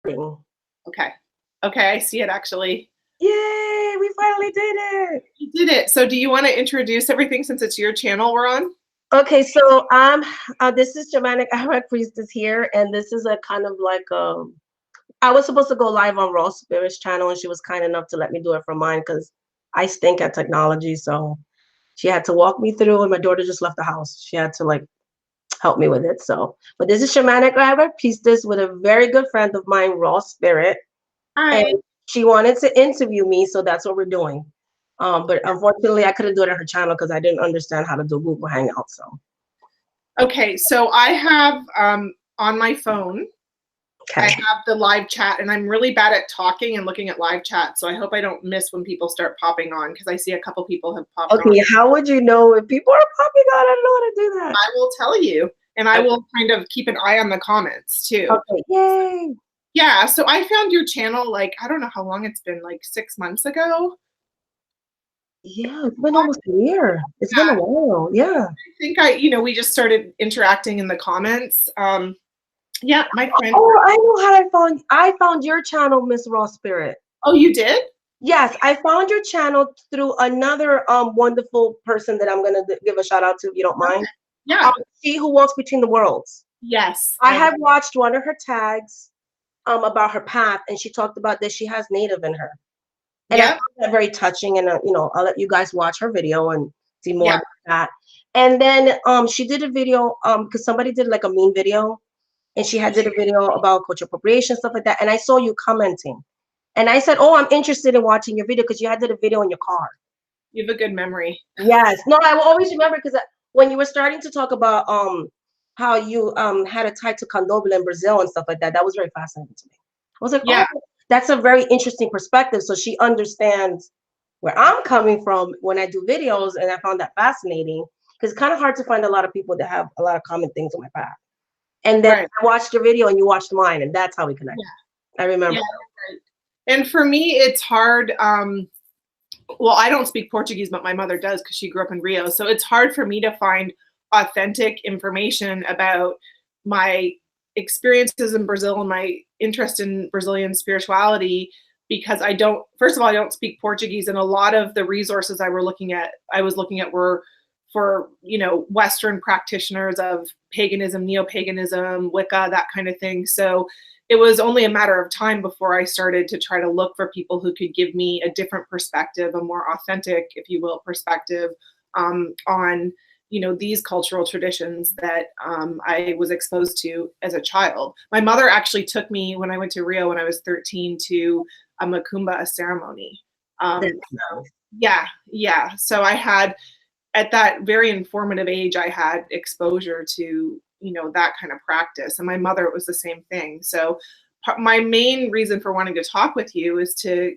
Okay. Okay, I see it actually. Yay, we finally did it. You did it. So do you want to introduce everything since it's your channel we're on? Okay, so this is Shamanic Arawak Priestess here, and this is a kind of like I was supposed to go live on Raw Spirit's channel, and she was kind enough to let me do it for mine because I stink at technology. So she had to walk me through, and my daughter just left the house. She had to like help me with it. So, but this is Shamanic Arawak Priestess with a very good friend of mine, Raw Spirit. Hi. And she wanted to interview me, so that's what we're doing. But unfortunately, I couldn't do it on her channel because I didn't understand how to do Google Hangouts. So, okay, so I have on my phone, okay. I have the live chat, and I'm really bad at talking and looking at live chat. So I hope I don't miss when people start popping on because I see a couple people have popped on. Okay, how would you know if people are popping on? I don't know how to do that. I will tell you, and I will kind of keep an eye on the comments too. Okay, yay. Yeah, so I found your channel like, I don't know how long it's been, like 6 months ago. Yeah, it's been almost a year. It's been a while. Yeah. I think we just started interacting in the comments. Yeah, my friend. Oh, I know how I found your channel, Miss Raw Spirit. Oh, you did? Yes, I found your channel through another wonderful person that I'm gonna give a shout out to, if you don't mind. Yeah. She Who Walks Between the Worlds. Yes. I have watched one of her tags about her path, and she talked about that she has Native in her. And I found that very touching, and I'll let you guys watch her video and see more about that. And then she did a video because somebody did like a meme video, and she did a video about cultural appropriation, stuff like that. And I saw you commenting, and I said, "Oh, I'm interested in watching your video because you did a video in your car." You have a good memory. Yes, no, I will always remember because when you were starting to talk about how you had a tie to candomblé in Brazil and stuff like that, that was very fascinating to me. I was like, oh, that's a very interesting perspective. So she understands where I'm coming from when I do videos, and I found that fascinating because it's kind of hard to find a lot of people that have a lot of common things on my path. And then I watched your video and you watched mine, and that's how we connected. I remember. And for me, it's hard. Well, I don't speak Portuguese, but my mother does because she grew up in Rio. So it's hard for me to find authentic information about my experiences in Brazil and my interest in Brazilian spirituality because first of all, I don't speak Portuguese, and a lot of the resources I was looking at were for, Western practitioners of paganism, neo-paganism, Wicca, that kind of thing. So it was only a matter of time before I started to try to look for people who could give me a different perspective, a more authentic, if you will, perspective on these cultural traditions that I was exposed to as a child. My mother actually took me when I went to Rio when I was 13 to a macumba ceremony. So I had, at that very informative age, I had exposure to that kind of practice, and my mother, it was the same thing. So my main reason for wanting to talk with you is to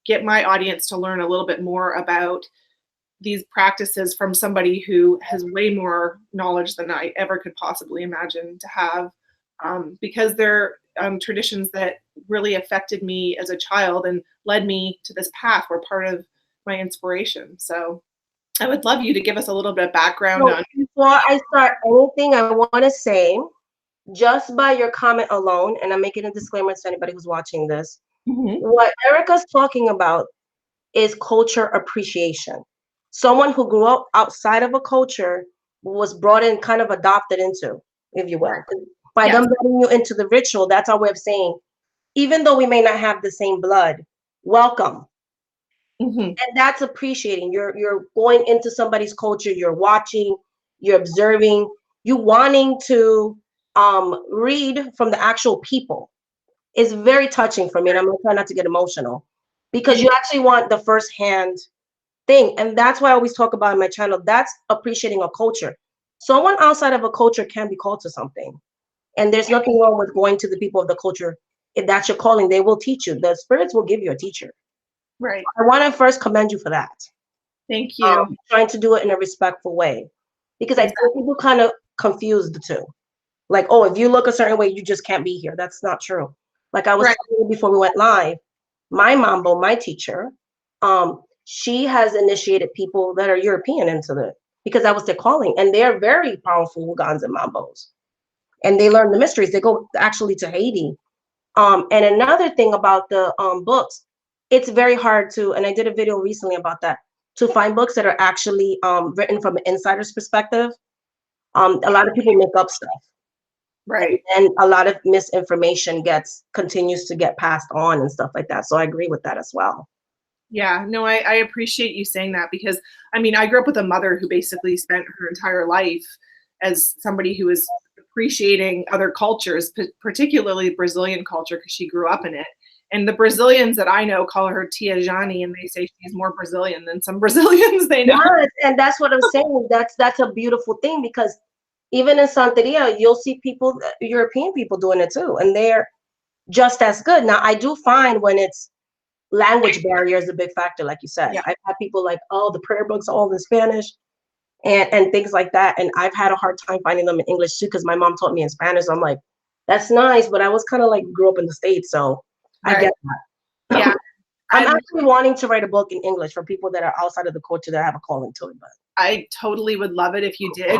get my audience to learn a little bit more about these practices from somebody who has way more knowledge than I ever could possibly imagine to have, because they're traditions that really affected me as a child and led me to this path, were part of my inspiration. So I would love you to give us a little bit of background on. Before I start anything, I want to say, just by your comment alone, and I'm making a disclaimer to anybody who's watching this, what Erica's talking about is culture appreciation. Someone who grew up outside of a culture was brought in, kind of adopted into, if you will. By them bringing you into the ritual, that's our way of saying, even though we may not have the same blood, welcome. And that's appreciating. You're going into somebody's culture, you're watching, you're observing, you wanting to read from the actual people. Is very touching for me, and I'm gonna try not to get emotional because you actually want the firsthand thing. And that's why I always talk about in my channel, that's appreciating a culture. Someone outside of a culture can be called to something. And there's nothing wrong with going to the people of the culture. If that's your calling, they will teach you. The spirits will give you a teacher. Right. I want to first commend you for that. Thank you. Trying to do it in a respectful way. Because I think people kind of confuse the two. Like, oh, if you look a certain way, you just can't be here. That's not true. Like I was telling you before we went live, my mambo, my teacher, she has initiated people that are European into it because that was their calling. And they're very powerful Wugans and Mambos. And they learn the mysteries. They go actually to Haiti And another thing about the books, it's very hard to, and I did a video recently about that, to find books that are actually written from an insider's perspective. A lot of people make up stuff. Right. And a lot of misinformation continues to get passed on and stuff like that. So I agree with that as well. Yeah, no, I appreciate you saying that, because I mean, I grew up with a mother who basically spent her entire life as somebody who was appreciating other cultures, particularly Brazilian culture, because she grew up in it. And the Brazilians that I know call her Tia Jani, and they say she's more Brazilian than some Brazilians they know. Yes, and that's what I'm saying. That's a beautiful thing, because even in Santeria, you'll see people, European people doing it too, and they're just as good. Now, I do find when it's language barrier is a big factor, like you said. Yeah. I've had people like, oh, the prayer books are all in Spanish and things like that. And I've had a hard time finding them in English too, because my mom taught me in Spanish. So I'm like, that's nice, but I was kind of like grew up in the States, so I get that. Yeah. I'm actually wanting to write a book in English for people that are outside of the culture that have a calling to it. But I totally would love it if you did.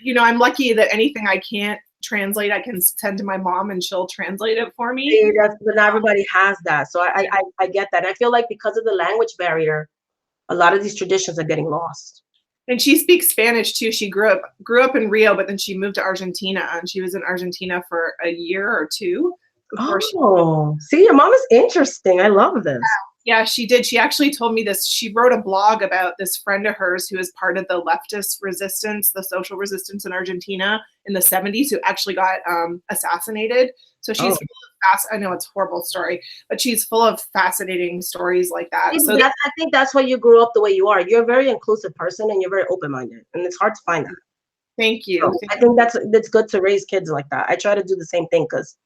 You know, I'm lucky that anything I can't translate, I can send to my mom and she'll translate it for me. But not everybody has that. So I get that. I feel like because of the language barrier, a lot of these traditions are getting lost. And she speaks Spanish too. She grew up in Rio, but then she moved to Argentina, and she was in Argentina for a year or two before see, your mom is interesting. I love this. Yeah, she did. She actually told me this. She wrote a blog about this friend of hers who is part of the leftist resistance, the social resistance in Argentina in the 70s, who actually got assassinated. So she's I know it's a horrible story, but she's full of fascinating stories like that. So I think that's why you grew up the way you are. You're a very inclusive person, and you're very open-minded, and it's hard to find that. Thank you. So I think that's good to raise kids like that. I try to do the same thing, because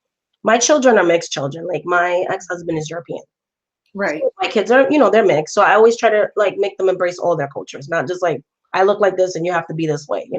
my children are mixed children. Like my ex-husband is European. Right. So my kids are, they're mixed. So I always try to like make them embrace all their cultures, not just like, I look like this and you have to be this way,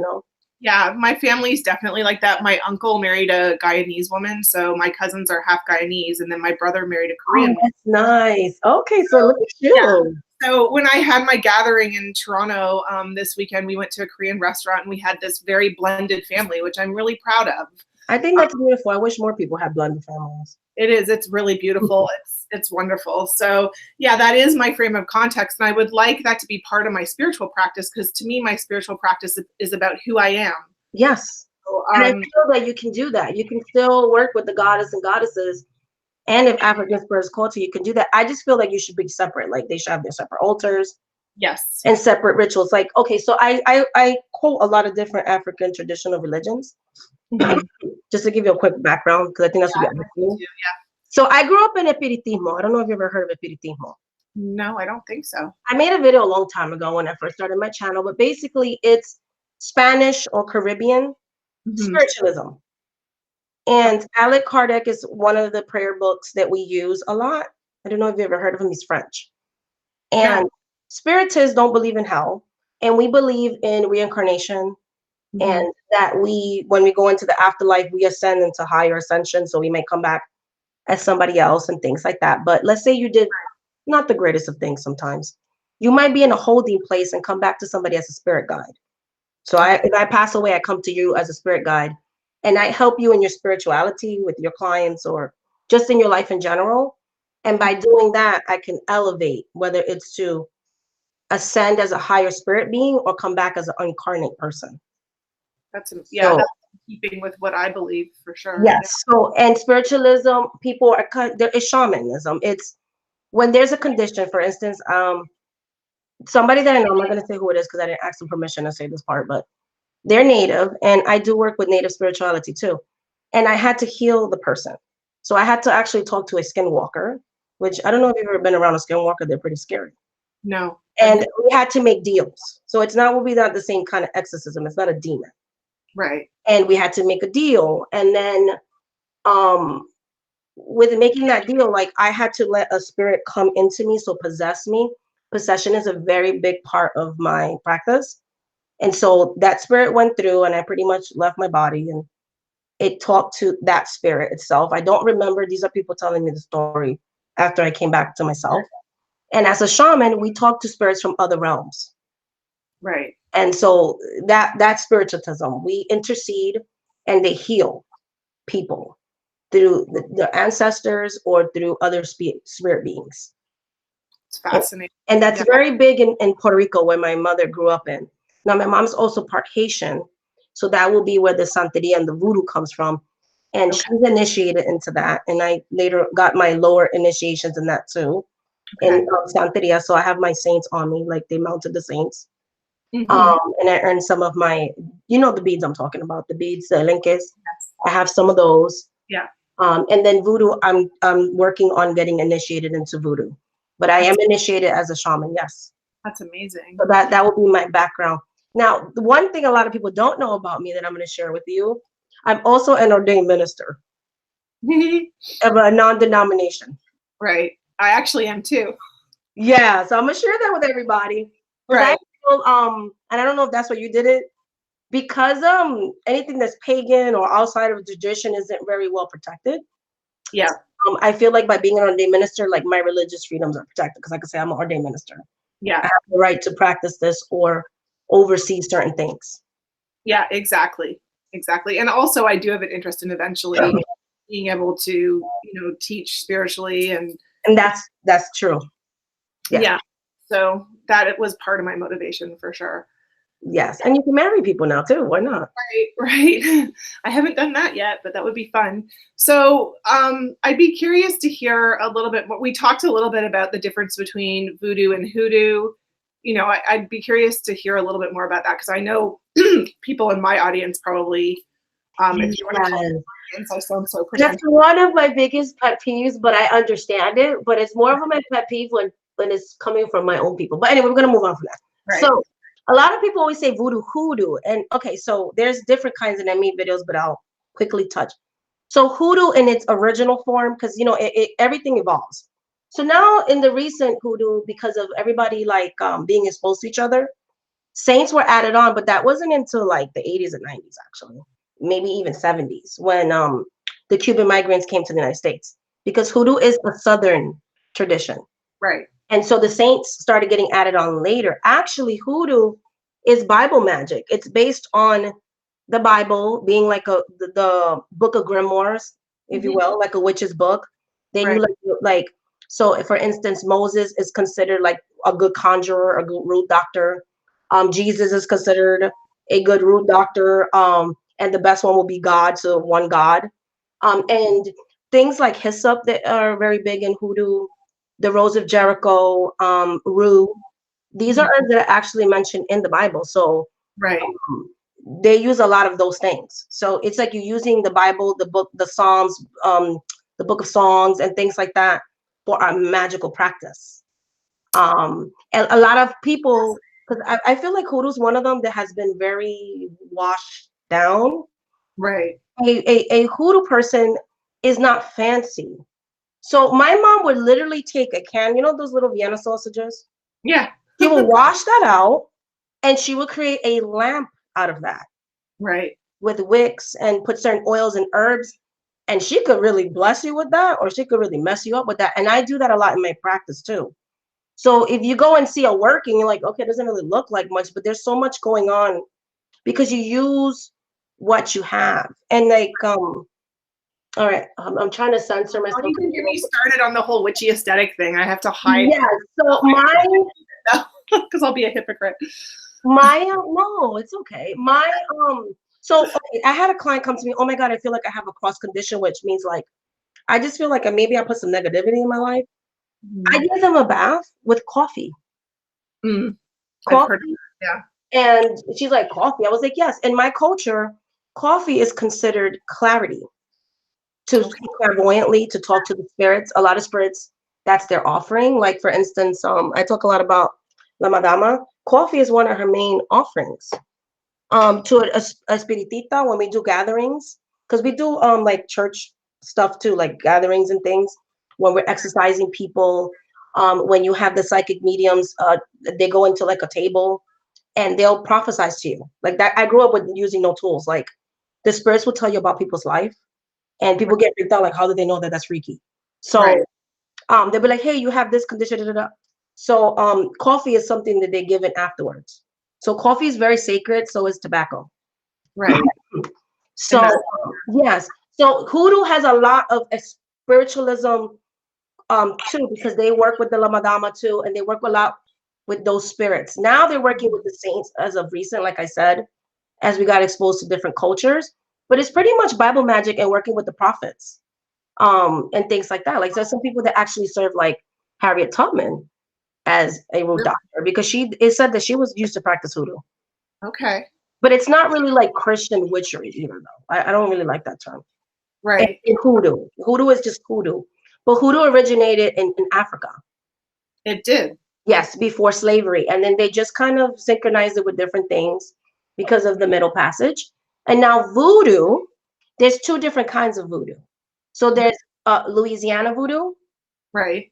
Yeah, my family's definitely like that. My uncle married a Guyanese woman, so my cousins are half Guyanese, and then my brother married a Korean. Oh, that's nice. Okay, so look at you. Yeah. So when I had my gathering in Toronto this weekend, we went to a Korean restaurant, and we had this very blended family, which I'm really proud of. I think that's beautiful. I wish more people had blended families. It is. It's really beautiful. It's wonderful. So yeah, that is my frame of context. And I would like that to be part of my spiritual practice, because to me, my spiritual practice is about who I am. Yes. So, and I feel that you can do that. You can still work with the goddess and goddesses. And if African spirits call to you, can do that. I just feel like you should be separate. Like they should have their separate altars. Yes. And separate rituals. Like, okay, so I quote a lot of different African traditional religions. Mm-hmm. Just to give you a quick background, because I think that's what you're asking. So I grew up in Espiritismo. I don't know if you've ever heard of Espiritismo. No, I don't think so. I made a video a long time ago when I first started my channel, but basically it's Spanish or Caribbean spiritualism. And Alec Kardec is one of the prayer books that we use a lot. I don't know if you've ever heard of him. He's French. And spiritists don't believe in hell. And we believe in reincarnation. And that when we go into the afterlife, we ascend into higher ascension. So we may come back as somebody else and things like that. But let's say you did not the greatest of things sometimes. You might be in a holding place and come back to somebody as a spirit guide. So if I pass away, I come to you as a spirit guide. And I help you in your spirituality with your clients or just in your life in general. And by doing that, I can elevate, whether it's to ascend as a higher spirit being or come back as an incarnate person. That's in keeping with what I believe, for sure. Yes. So, and spiritualism, people there is shamanism. It's when there's a condition, for instance, somebody that I know, I'm not going to say who it is because I didn't ask them permission to say this part, but they're native, and I do work with native spirituality too. And I had to heal the person. So I had to actually talk to a skinwalker, which I don't know if you've ever been around a skinwalker. They're pretty scary. No. And we had to make deals. So it's not the same kind of exorcism. It's not a demon. Right. And we had to make a deal. And then with making that deal, like I had to let a spirit come into me, so possess me. Possession is a very big part of my practice. And so that spirit went through and I pretty much left my body and it talked to that spirit itself. I don't remember. These are people telling me the story after I came back to myself. And as a shaman, we talk to spirits from other realms. Right. And so that's spiritualism. We intercede and they heal people. through the ancestors or through other spirit beings. It's fascinating. And that's very big in Puerto Rico, where my mother grew up in. Now, my mom's also part Haitian, so that will be where the Santeria and the Voodoo comes from. And she's initiated into that. And I later got my lower initiations in that too, in Santeria. So I have my saints on me, like they mounted the saints. And I earned some of my, the beads I'm talking about, the beads, the elenques. Yes. I have some of those. Yeah. And then Voodoo, I'm working on getting initiated into Voodoo. But I am initiated as a shaman, yes. That's amazing. So that will be my background. Now, the one thing a lot of people don't know about me that I'm going to share with you, I'm also an ordained minister of a non-denomination. Right. I actually am too. Yeah, so I'm going to share that with everybody. Right. And I don't know if that's what you did it, because anything that's pagan or outside of tradition isn't very well protected. Yeah. I feel like by being an ordained minister, like my religious freedoms are protected, because like I say, I'm an ordained minister. Yeah. I have the right to practice this or oversee certain things. Yeah, exactly. Exactly. And also I do have an interest in eventually being able to, teach spiritually and that's true. Yeah. So that it was part of my motivation for sure. Yes. And you can marry people now too. Why not? Right. I haven't done that yet, but that would be fun. So I'd be curious to hear a little bit more. We talked a little bit about the difference between voodoo and hoodoo. I'd be curious to hear a little bit more about that, because I know people in my audience probably, if you want to call it audience, I sound so pretentious. That's one of my biggest pet peeves, but I understand it. But it's more of my pet peeve when it's coming from my own people. But anyway, we're going to move on from that. Right. So a lot of people always say voodoo, hoodoo. And okay, so there's different kinds, and I made videos, but I'll quickly touch. So hoodoo in its original form, because, everything evolves. So now in the recent hoodoo, because of everybody being exposed to each other, saints were added on, but that wasn't until like the 80s and 90s, actually, maybe even 70s, when the Cuban migrants came to the United States, because hoodoo is a Southern tradition. Right. And so the saints started getting added on later. Actually, hoodoo is Bible magic. It's based on the Bible being like the book of grimoires, if you will, like a witch's book. Then you like so for instance, Moses is considered like a good conjurer, a good root doctor. Jesus is considered a good root doctor. And the best one will be God, so one God. And things like hyssop that are very big in hoodoo, the Rose of Jericho, rue. These are herbs that are actually mentioned in the Bible. So they use a lot of those things. So it's like you're using the Bible, the book, the Psalms, the book of songs and things like that for our magical practice. And a lot of people, because I feel like hoodoo is one of them that has been very washed down. Right. A hoodoo person is not fancy. So my mom would literally take a can, those little Vienna sausages? Yeah. She would wash that out, and she would create a lamp out of that. Right. With wicks and put certain oils and herbs. And she could really bless you with that, or she could really mess you up with that. And I do that a lot in my practice too. So if you go and see a working, you're like, okay, it doesn't really look like much, but there's so much going on because you use what you have. And like, all right, I'm trying to censor myself. Don't even get me started on the whole witchy aesthetic thing. I have to hide. Yeah, so because I'll be a hypocrite. No, it's okay. So okay, I had a client come to me, oh my God, I feel like I have a cross condition, which means like, I just feel like maybe I put some negativity in my life. I give them a bath with coffee. Coffee. Yeah. And she's like, coffee? I was like, yes. In my culture, coffee is considered clarity. To speak clairvoyantly, to talk to the spirits. A lot of spirits, that's their offering. Like for instance, I talk a lot about La Madama. Coffee is one of her main offerings. To a spiritita when we do gatherings, because we do like church stuff too, like gatherings and things when we're exercising people. When you have the psychic mediums, they go into like a table and they'll prophesy to you like that. I grew up with using no tools. Like the spirits will tell you about people's life, and people get freaked out. Like, how do they know that that's freaky? So they'll be like, hey, you have this condition. Da, da, da. So coffee is something that they give it afterwards. So coffee is very sacred. So is tobacco. Right. So yes. So hoodoo has a lot of spiritualism too, because they work with the Lamadama too, and they work a lot with those spirits. Now they're working with the saints as of recent, like I said, as we got exposed to different cultures. But it's pretty much Bible magic and working with the prophets, and things like that. Like there's some people that actually serve, like Harriet Tubman as a root doctor, because it said that she was used to practice hoodoo. Okay. But it's not really like Christian witchery either, though. I don't really like that term. Right. And hoodoo. Hoodoo is just hoodoo. But hoodoo originated in Africa. It did. Yes, before slavery. And then they just kind of synchronized it with different things because of the Middle Passage. And now voodoo, there's two different kinds of voodoo. So there's Louisiana voodoo, right?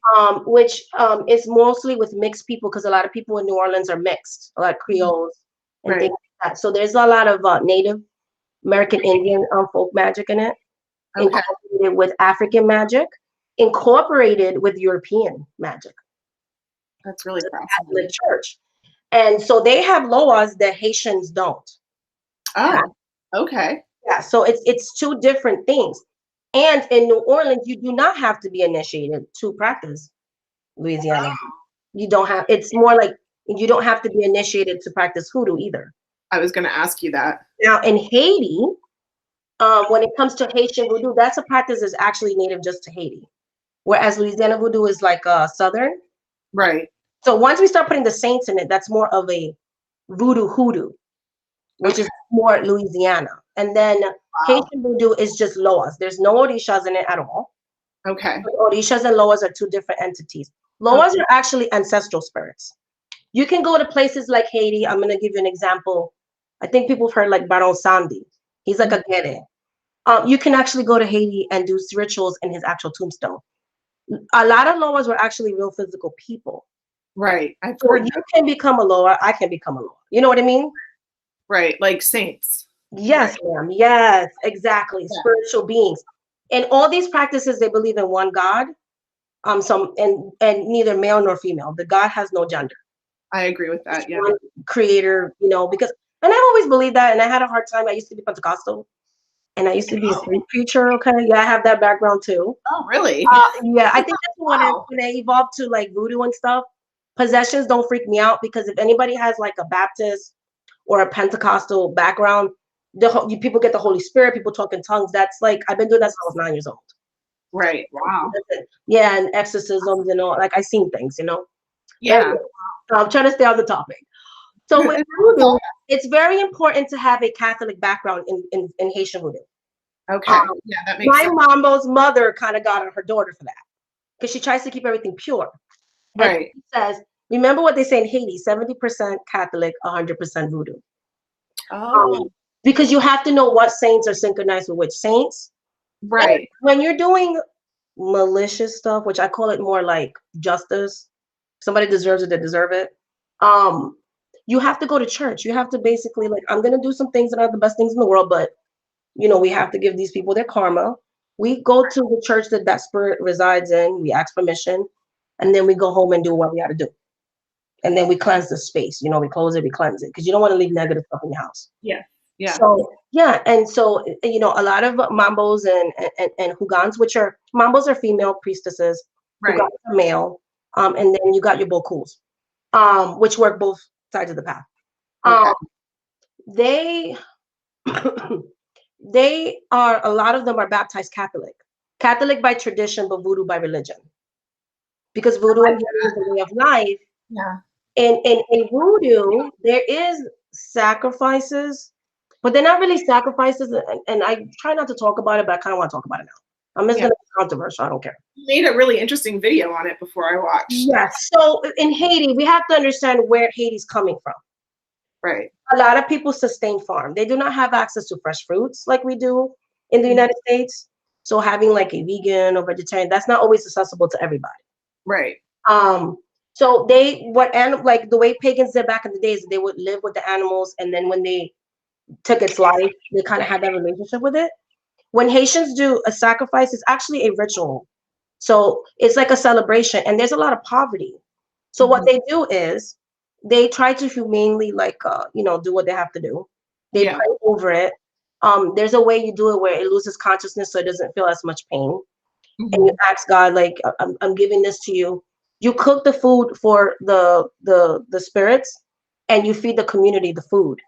Which is mostly with mixed people, because a lot of people in New Orleans are mixed, a lot of Creoles and things like that. So there's a lot of Native American Indian folk magic in it, incorporated with African magic, incorporated with European magic. That's really fascinating. The church. And so they have laws that Haitians don't. Oh, okay. Yeah, so it's two different things. And in New Orleans, you do not have to be initiated to practice Louisiana. Oh. You don't have, it's more like you don't have to be initiated to practice hoodoo either. I was going to ask you that. Now in Haiti, when it comes to Haitian voodoo, that's a practice that's actually native just to Haiti. Whereas Louisiana voodoo is like Southern. Right. So once we start putting the saints in it, that's more of a voodoo hoodoo, which is more Louisiana. And then Haitian voodoo is just Loas. There's no Orishas in it at all. Okay. Orishas and Loas are two different entities. Loas are actually ancestral spirits. You can go to places like Haiti. I'm going to give you an example. I think people have heard like Baron Sandy. He's like a Gere. You can actually go to Haiti and do rituals in his actual tombstone. A lot of Loas were actually real physical people. Right. So you can become a Loa. I can become a Loa. You know what I mean? Right. Like saints. Yes, ma'am. Yes, exactly. Yeah. Spiritual beings. And all these practices, they believe in one God. And neither male nor female. The God has no gender. I agree with that. Yeah. Creator, because, and I've always believed that. And I had a hard time. I used to be Pentecostal. And I used to be a street preacher. Okay. Yeah, I have that background too. Oh, really? Yeah. I think that's when I evolved to like voodoo and stuff. Possessions don't freak me out, because if anybody has like a Baptist or a Pentecostal background, people get the Holy Spirit, people talk in tongues. That's like, I've been doing that since I was 9 years old. Right. Wow. Yeah. And exorcisms and all, like I've seen things, Yeah. I'm trying to stay on the topic. So with voodoo, it's very important to have a Catholic background in Haitian voodoo. Okay. Yeah, that makes sense. My Mambo's mother kind of got on her daughter for that, because she tries to keep everything pure. Right. She says, remember what they say in Haiti, 70% Catholic, 100% voodoo. Oh. Because you have to know what saints are synchronized with which saints. Right. And when you're doing malicious stuff, which I call it more like justice, somebody deserves it, they deserve it. You have to go to church. You have to basically like, I'm going to do some things that are the best things in the world, but we have to give these people their karma. We go to the church that spirit resides in. We ask permission, and then we go home and do what we got to do. And then we cleanse the space. We close it, we cleanse it, because you don't want to leave negative stuff in your house. Yeah. Yeah. So yeah, and so a lot of Mambos and Hugans, which are Mambos are female priestesses, right. Hugans are male, and then you got your Bokus, which work both sides of the path. They they are, a lot of them are baptized Catholic by tradition, but voodoo by religion, because voodoo is a way of life. Yeah. And in voodoo, there is sacrifices, but they're not really sacrifices. And I try not to talk about it, but I kind of want to talk about it now. I'm just going to be controversial. I don't care. You made a really interesting video on it before I watched. Yes. So in Haiti, we have to understand where Haiti's coming from. Right. A lot of people sustain farm. They do not have access to fresh fruits like we do in the United States. So having like a vegan or vegetarian, that's not always accessible to everybody. Right. So like the way pagans did back in the days, they would live with the animals, and then when they took its life, they kind of had that relationship with it. When Haitians do a sacrifice, it's actually a ritual. So it's like a celebration, and there's a lot of poverty. So what they do is they try to humanely do what they have to do. They pray over it. There's a way you do it where it loses consciousness so it doesn't feel as much pain. And you Mm-hmm. ask God, like, I'm giving this to you. You cook the food for the spirits, and you feed the community the food.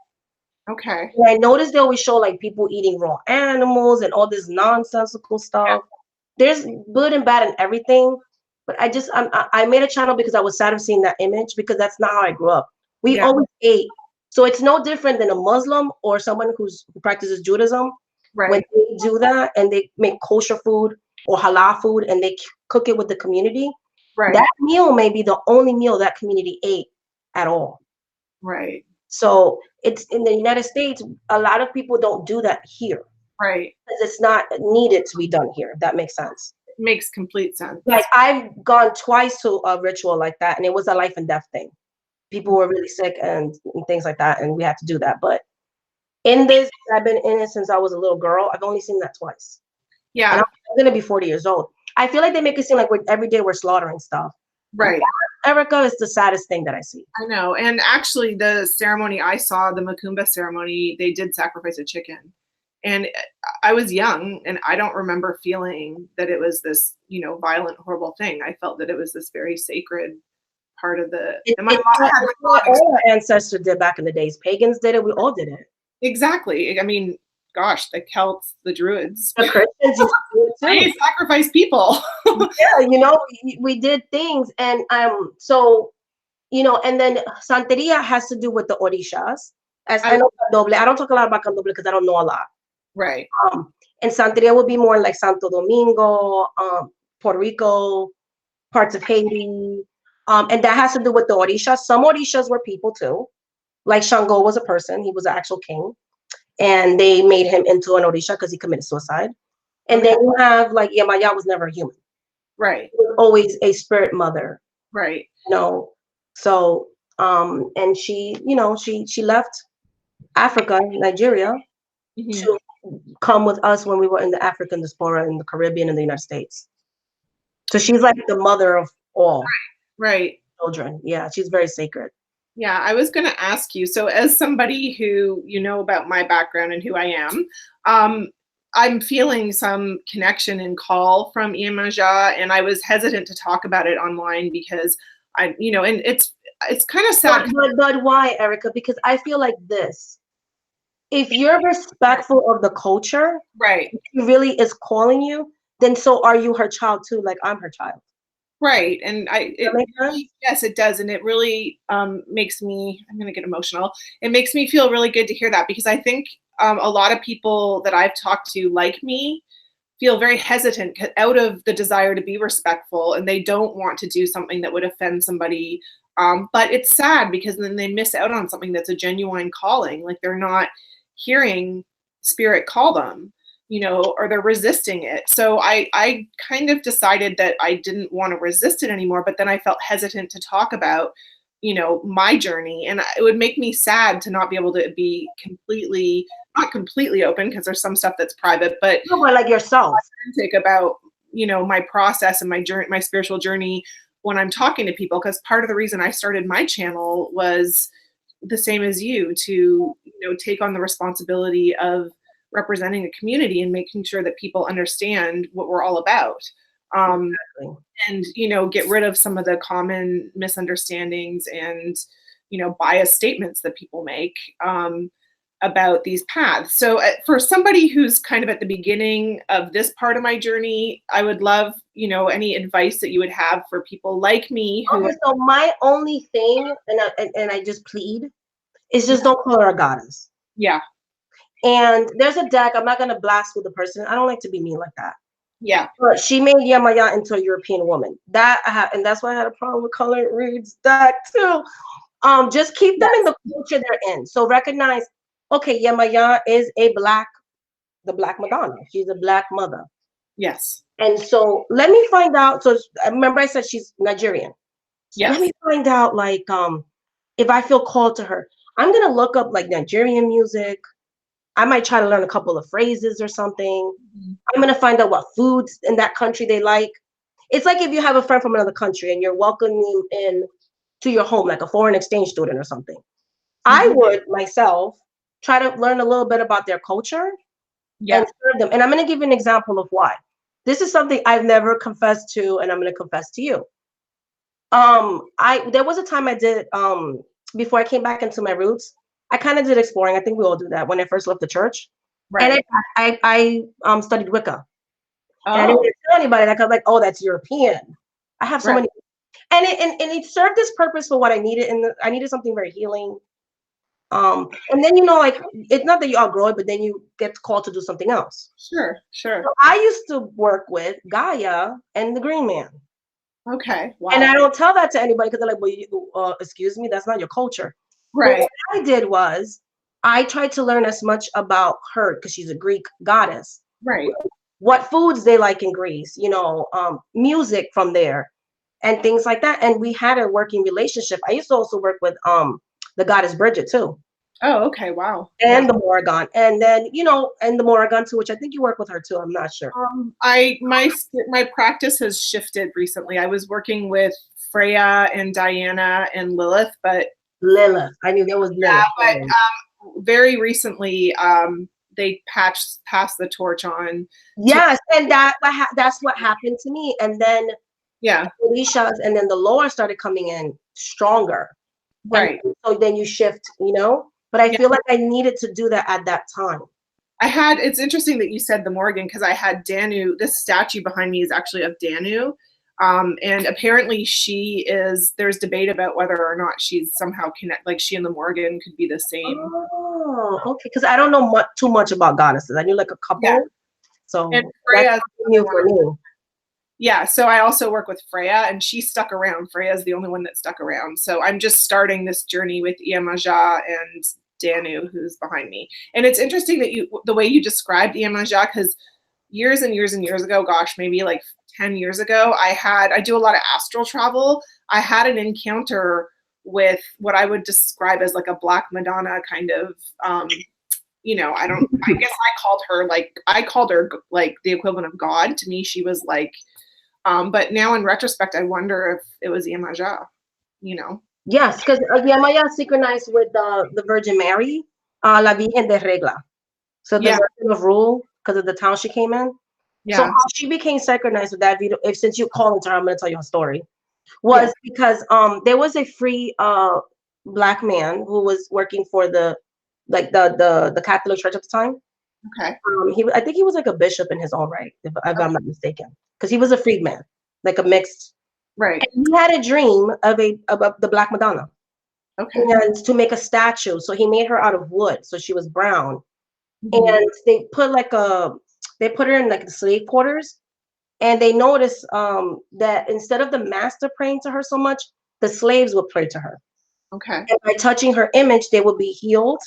Okay. And I noticed they always show like people eating raw animals and all this nonsensical stuff. There's good and bad in everything, but I made a channel because I was sad of seeing that image, because that's not how I grew up. We Yeah. always ate. So it's no different than a Muslim or someone who practices Judaism. When Right. they do that and they make kosher food or halal food and they cook it with the community, Right. that meal may be the only meal that community ate at all. Right. So it's in the United States, a lot of people don't do that here Right. because it's not needed to be done here. If that makes sense. It makes complete sense. Like I've gone twice to a ritual like that, and it was a life and death thing. People were really sick and things like that, and we had to do that. But in this, I've been in it since I was a little girl. I've only seen that twice. Yeah. And I'm gonna be 40 years old. I feel like they make it seem like every day we're slaughtering stuff. Right. Erica is the saddest thing that I see. I know. And actually, the ceremony I saw, the Macumba ceremony, they did sacrifice a chicken. And I was young, and I don't remember feeling that it was this, violent, horrible thing. I felt that it was this very sacred part of the. And my mom had what all our ancestors did back in the days. Pagans did it. We all did it. Exactly. I mean, gosh, the Celts, the Druids. The Christians used to do it too. They sacrifice people. Yeah, we did things, and so and then Santeria has to do with the Orishas. As I know Candomblé, I don't talk a lot about Candomblé because I don't know a lot. Right. And Santeria would be more like Santo Domingo, Puerto Rico, parts of Haiti, and that has to do with the Orishas. Some Orishas were people too, like Shango was a person; he was an actual king, and they made him into an Orisha because he committed suicide. And then you have like Yemaya was never human. Right. She was always a spirit mother. Right. So and she left Africa, Nigeria, to come with us when we were in the African diaspora in the Caribbean and the United States. So she's like the mother of all children. Yeah, she's very sacred. Yeah, I was going to ask you. So, as somebody who about my background and who I am, I'm feeling some connection and call from Iemaja, and I was hesitant to talk about it online because and it's kind of sad. But why, Erica? Because I feel like this. If you're respectful of the culture, right, if she really is calling you, then so are you her child too, like I'm her child. Right. And yes, it does. And it really makes me, I'm going to get emotional. It makes me feel really good to hear that, because I think a lot of people that I've talked to, like me, feel very hesitant out of the desire to be respectful, and they don't want to do something that would offend somebody. But it's sad because then they miss out on something that's a genuine calling. Like they're not hearing spirit call them, or they're resisting it. So I kind of decided that I didn't want to resist it anymore, but then I felt hesitant to talk about, my journey. And it would make me sad to not be able to be not completely open, because there's some stuff that's private, but more like yourself, authentic about, my process and my journey, my spiritual journey when I'm talking to people. Because part of the reason I started my channel was the same as you, to, take on the responsibility of representing a community and making sure that people understand what we're all about. Exactly. And, get rid of some of the common misunderstandings and, biased statements that people make about these paths. So for somebody who's kind of at the beginning of this part of my journey, I would love, any advice that you would have for people like me. So my only thing, and I just plead, is just don't call her a goddess. Yeah. And there's a deck. I'm not going to blast with the person. I don't like to be mean like that. Yeah. But she made Yemaya into a European woman. And that's why I had a problem with colored reads deck too. Just keep them in the culture they're in. So recognize, okay, Yemaya is the Black Madonna. She's a Black mother. Yes. And so let me find out. So remember I said she's Nigerian. Yes. Let me find out, like, if I feel called to her. I'm going to look up like Nigerian music. I might try to learn a couple of phrases or something. Mm-hmm. I'm going to find out what foods in that country they like. It's like if you have a friend from another country and you're welcoming in to your home, like a foreign exchange student or something. Mm-hmm. I would myself try to learn a little bit about their culture and serve them. And I'm going to give you an example of why. This is something I've never confessed to, and I'm going to confess to you. There was a time I did before I came back into my roots. I kind of did exploring. I think we all do that when I first left the church. Right. And I studied Wicca. Oh. And I didn't tell anybody that, 'cause like, oh, that's European. I have so many, and it served this purpose for what I needed, and I needed something very healing. And then like it's not that you outgrow it, but then you get called to do something else. Sure. So I used to work with Gaia and the Green Man. Okay. Wow. And I don't tell that to anybody because they're like, well, excuse me, that's not your culture. Right. But what I did was I tried to learn as much about her because she's a Greek goddess. Right. What foods they like in Greece, music from there and things like that. And we had a working relationship. I used to also work with the goddess Bridget too. Oh, okay. Wow. And the Morrigan. And then, and the Morrigan too, which I think you work with her too. I'm not sure. My practice has shifted recently. I was working with Freya and Diana and Lilith, but Lilith. I knew there was Lilith. Yeah, but very recently, they passed the torch on. Yes, and that's what happened to me. And then Alicia's, and then the lore started coming in stronger. Right. And so then you shift, But I feel like I needed to do that at that time. It's interesting that you said the Morgan, because I had Danu. This statue behind me is actually of Danu. And apparently there's debate about whether or not she's somehow connected, like she and the Morgan could be the same. Oh, okay. Because I don't know too much about goddesses. I knew like a couple. Yeah. So and Freya new for me. Yeah. So I also work with Freya, and she stuck around. Freya is the only one that stuck around. So I'm just starting this journey with Iyamaja and Danu, who's behind me. And it's interesting that the way you described Iyamaja, because years and years and years ago, gosh, maybe like 10 years ago, I do a lot of astral travel. I had an encounter with what I would describe as like a Black Madonna kind of, I guess I called her like the equivalent of God. To me, she was like, but now in retrospect, I wonder if it was Iyamaja, Yes, because Iyamaja synchronized with the Virgin Mary, La Virgen de Regla. So the Virgin of Rule, because of the town she came in. Yeah. So how she became synchronized with that video, since you called her, I'm going to tell you a story, was because there was a free Black man who was working for the Catholic Church at the time. Okay. I think he was like a bishop in his own right, if I'm not mistaken, because he was a freedman, like a mixed. Right. And he had a dream of the Black Madonna. Okay. And to make a statue, so he made her out of wood, so she was brown, and they put her in like the slave quarters, and they noticed that instead of the master praying to her so much, the slaves would pray to her. Okay. And by touching her image, they would be healed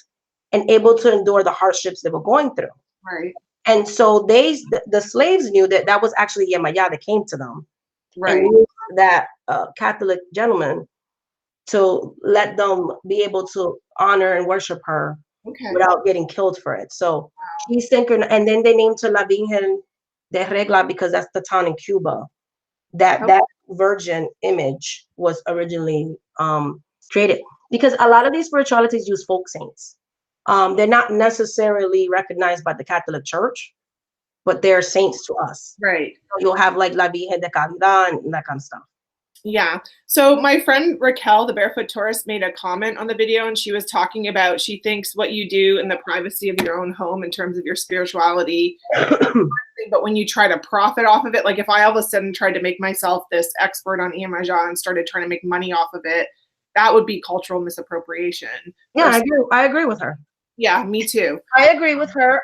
and able to endure the hardships they were going through. Right. And so the slaves knew that was actually Iyamaja that came to them. Right. And used that Catholic gentleman to let them be able to honor and worship her without getting killed for it. So she's synchronized, and then they named her La Virgen de Regla because that's the town in Cuba that virgin image was originally created. Because a lot of these spiritualities use folk saints. They're not necessarily recognized by the Catholic Church, but they're saints to us. Right. So you'll have like La Virgen de Caridad and that kind of stuff. Yeah. So my friend Raquel, the Barefoot Tourist, made a comment on the video, and she was talking about, she thinks what you do in the privacy of your own home in terms of your spirituality, but when you try to profit off of it, like if I all of a sudden tried to make myself this expert on Iyamaja and started trying to make money off of it, that would be cultural misappropriation. Yeah, I agree with her. Yeah, me too. I agree with her.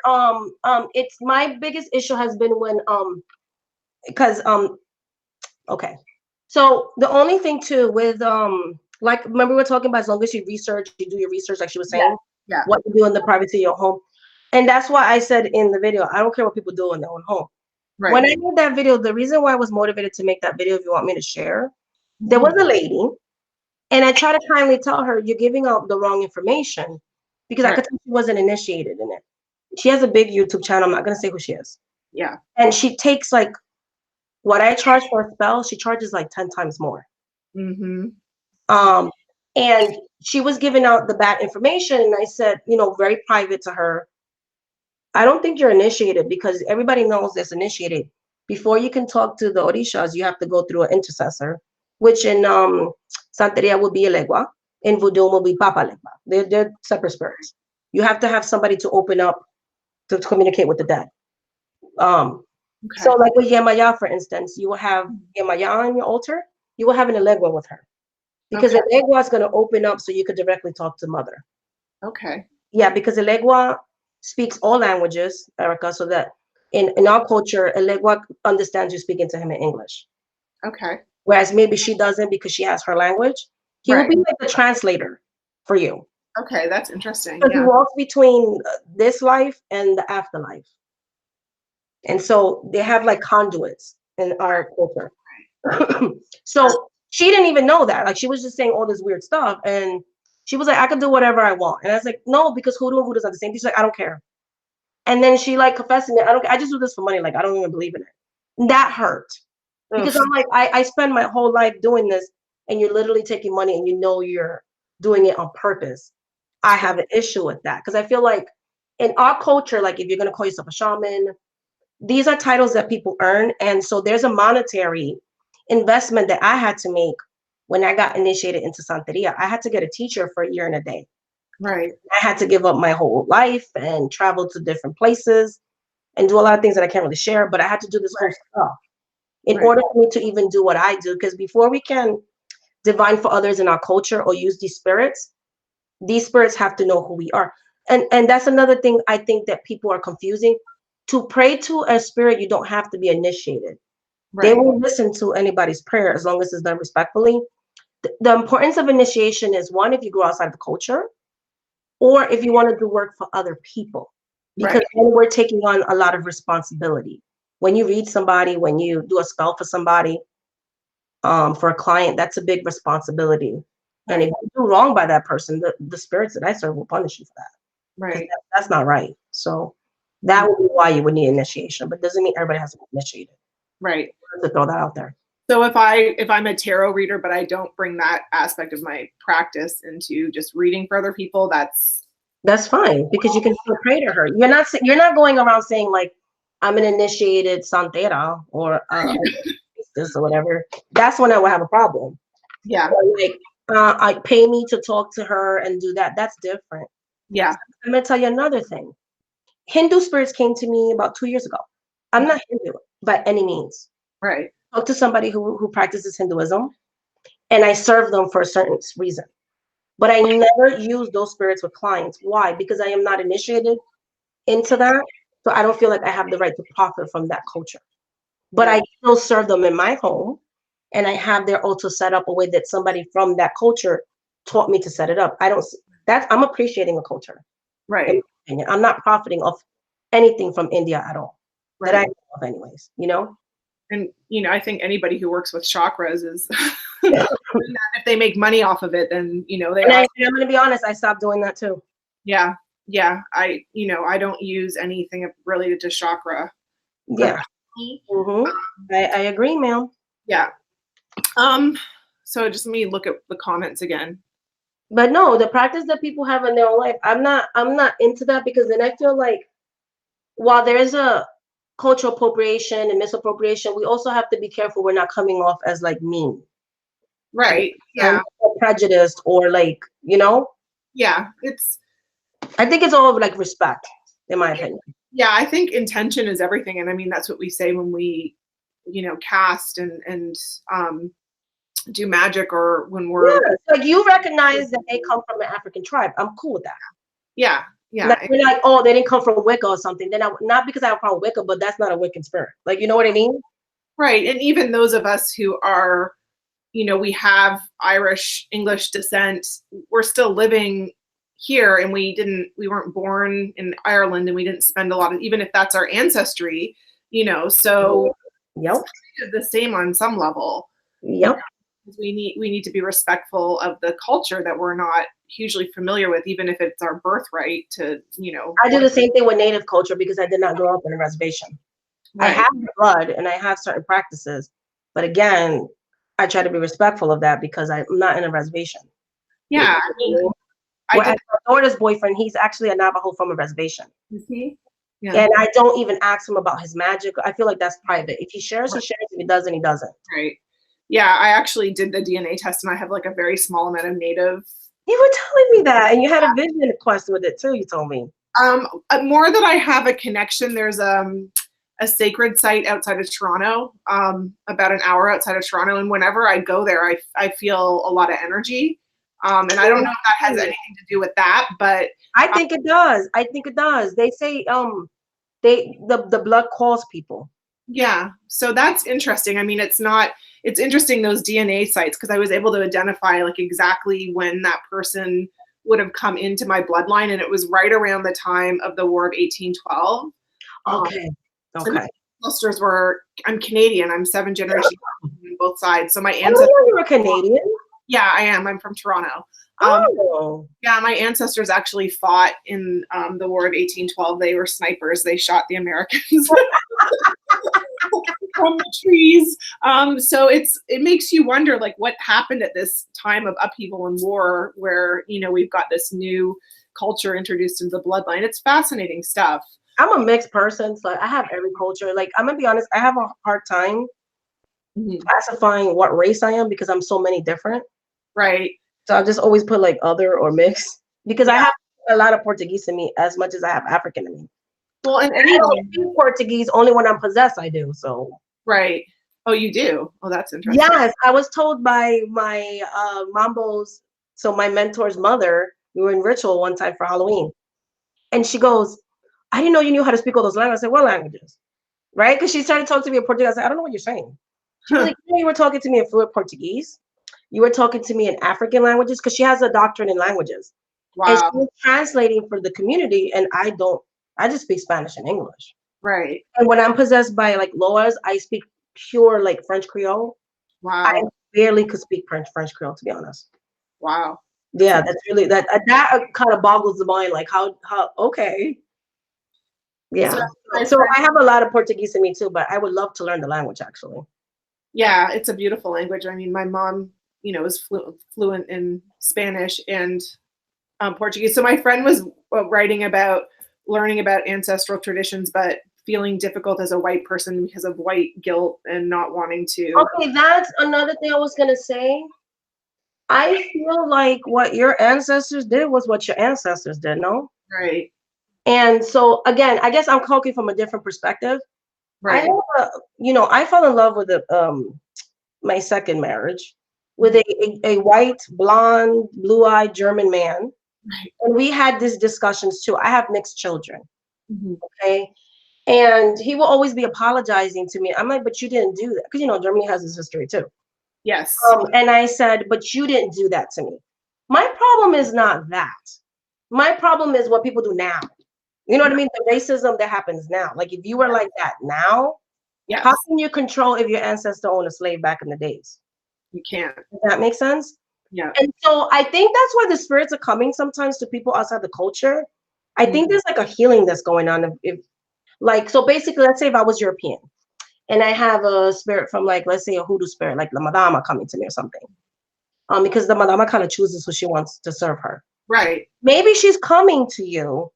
It's my biggest issue has been when okay. So the only thing too with like remember we were talking about, as long as you do your research, like she was saying, what you do in the privacy of your home. And that's why I said in the video, I don't care what people do in their own home. Right. When I made that video, the reason why I was motivated to make that video, if you want me to share, there was a lady, and I try to kindly tell her, you're giving out the wrong information, because I could tell she wasn't initiated in it. She has a big YouTube channel. I'm not going to say who she is. Yeah. And she takes like what I charge for a spell, she charges like 10 times more. Mm-hmm. And she was giving out the bad information. And I said, you know, very private to her, I don't think you're initiated, because everybody knows that's initiated. Before you can talk to the Orishas, you have to go through an intercessor, which in Santeria would be a legua. In Voodoo will be Papa Legua. They're separate spirits. You have to have somebody to open up to communicate with the dead. So like with Yemaya, for instance, you will have Yemaya on your altar. You will have an Elegua with her, because Elegua is going to open up so you could directly talk to Mother. Okay. Yeah, because Elegua speaks all languages, Erica, so that in our culture, Elegua understands you speaking to him in English. Okay. Whereas maybe she doesn't, because she has her language. He will be like the translator for you. Okay, that's interesting. So he walks between this life and the afterlife. And so they have like conduits in our culture. So she didn't even know that. Like, she was just saying all this weird stuff. And she was like, I can do whatever I want. And I was like, no, because hoodoo and voodoo are the same. She's like, I don't care. And then she like confessing it. I just do this for money. Like, I don't even believe in it. And that hurt. Because I'm like, I spend my whole life doing this, and you're literally taking money, and you know you're doing it on purpose. I have an issue with that, because I feel like in our culture, like if you're going to call yourself a shaman, these are titles that people earn. And so there's a monetary investment that I had to make when I got initiated into Santeria. I had to get a teacher for a year and a day. Right. I had to give up my whole life and travel to different places and do a lot of things that I can't really share, but I had to do this whole stuff in order for me to even do what I do. Because before we can divine for others in our culture or use these spirits have to know who we are. And that's another thing I think that people are confusing. To pray to a spirit, you don't have to be initiated. They will listen to anybody's prayer as long as it's done respectfully. The importance of initiation is, one, if you go outside the culture, or if you want to do work for other people, because then we're taking on a lot of responsibility. When you read somebody, when you do a spell for somebody, for a client, that's a big responsibility. And if you do wrong by that person, the spirits that I serve will punish you for that. That's not right. So that would be why you would need initiation, but doesn't mean everybody has to be initiated. Right. To throw that out there. So if I'm a tarot reader, but I don't bring that aspect of my practice into just reading for other people, that's fine, because you can still pray to her. You're not going around saying like, I'm an initiated Santera or priestess or whatever. That's when I would have a problem. Yeah. So like, I pay me to talk to her and do that. That's different. Yeah. I'm gonna tell you another thing. Hindu spirits came to me about 2 years ago. I'm not Hindu by any means. Right. Talk to somebody who practices Hinduism, and I serve them for a certain reason. But I never use those spirits with clients. Why? Because I am not initiated into that. So I don't feel like I have the right to profit from that culture. But I still serve them in my home, and I have their altar set up a way that somebody from that culture taught me to set it up. I'm appreciating a culture. Right. I'm not profiting off anything from India at all. That I know of anyways, you know? And, I think anybody who works with chakras is, if they make money off of it, then, I'm going to be honest, I stopped doing that too. Yeah. Yeah. I don't use anything related to chakra. Yeah. I agree, ma'am. Yeah. So just let me look at the comments again. But no, the practice that people have in their own life, I'm not into that, because then I feel like while there is a cultural appropriation and misappropriation, we also have to be careful we're not coming off as like mean. Right. Yeah. Or prejudiced, or like, Yeah. I think it's all like respect, in my opinion. Yeah, I think intention is everything. And I mean, that's what we say when we, cast and do magic, or when we're like, you recognize that they come from an African tribe. I'm cool with that. Yeah. Yeah. Like, we're like, oh, they didn't come from Wicca or something. Then not because I have a problem with Wicca, but that's not a Wiccan spirit. Like, you know what I mean? Right. And even those of us who are, we have Irish, English descent, we're still living here, and we weren't born in Ireland, and we didn't spend a lot of, even if that's our ancestry, so the same on some level. Yep. We need to be respectful of the culture that we're not hugely familiar with, even if it's our birthright to, I do the same thing with Native culture, because I did not grow up in a reservation. Right. I have blood and I have certain practices, but again, I try to be respectful of that, because I'm not in a reservation. Yeah, I mean, I Whereas did. my daughter's boyfriend, he's actually a Navajo from a reservation. You see? Yeah. And I don't even ask him about his magic. I feel like that's private. If he shares, he shares. If he doesn't, he doesn't. Right. Yeah, I actually did the DNA test, and I have like a very small amount of native. You were telling me that, and you had a vision quest with it too. You told me. More that I have a connection. There's a sacred site outside of Toronto, about an hour outside of Toronto, and whenever I go there, I feel a lot of energy. And I don't know if that has anything to do with that, but I think it does. I think it does. They say the blood calls people. yeah, so that's interesting. I mean, it's interesting, those DNA sites, because I was able to identify like exactly when that person would have come into my bloodline, and it was right around the time of the War of 1812. Okay. And my ancestors were, I'm Canadian, I'm 7th generation on both sides. So my ancestors. Oh, you were Canadian? Yeah, I am. I'm from Toronto. Yeah, my ancestors actually fought in the War of 1812. They were snipers. They shot the Americans from the trees. So it makes you wonder, like, what happened at this time of upheaval and war, where we've got this new culture introduced into the bloodline. It's fascinating stuff. I'm a mixed person, so I have every culture. Like, I'm gonna be honest, I have a hard time classifying what race I am because I'm so many different. Right. So I just always put like other or mixed because I have a lot of Portuguese in me as much as I have African in me. Well, and I don't speak Portuguese, only when I'm possessed I do. So right. Oh, you do? Oh, that's interesting. Yes, I was told by my Mambo's, so my mentor's mother, we were in ritual one time for Halloween. And she goes, I didn't know you knew how to speak all those languages. I said, what languages? Right? Because she started talking to me in Portuguese. I said, I don't know what you're saying. She was like, you were talking to me in fluent Portuguese. You were talking to me in African languages, because she has a doctorate in languages. Wow. And she was translating for the community, and I just speak Spanish and English. Right. And when I'm possessed by like Loas, I speak pure like French Creole. Wow. I barely could speak French Creole, to be honest. Wow. Yeah, that's really that kind of boggles the mind. Like how okay. Yeah. So I have a lot of Portuguese in me too, but I would love to learn the language actually. Yeah, it's a beautiful language. I mean, my mom, is fluent in Spanish and Portuguese. So my friend was writing about learning about ancestral traditions, but feeling difficult as a white person because of white guilt and not wanting to. Okay, that's another thing I was gonna say. I feel like what your ancestors did was what your ancestors did, no? Right. And so again, I guess I'm talking from a different perspective. Right. I fell in love with my second marriage with a white, blonde, blue-eyed German man. Right. And we had these discussions too. I have mixed children. Okay. And he will always be apologizing to me. I'm like, but you didn't do that. Because Germany has this history too. Yes. And I said, but you didn't do that to me. My problem is not that. My problem is what people do now. You know what I mean? The racism that happens now. Like if you were like that now, how can you control if your ancestor owned a slave back in the days? You can't. Does that make sense? Yeah. And so I think that's where the spirits are coming sometimes to people outside the culture. I think there's like a healing that's going on. So basically, let's say if I was European and I have a spirit from like, let's say a hoodoo spirit, like the Madama coming to me or something. Because the Madama kind of chooses who she wants to serve her. Right. Maybe she's coming to you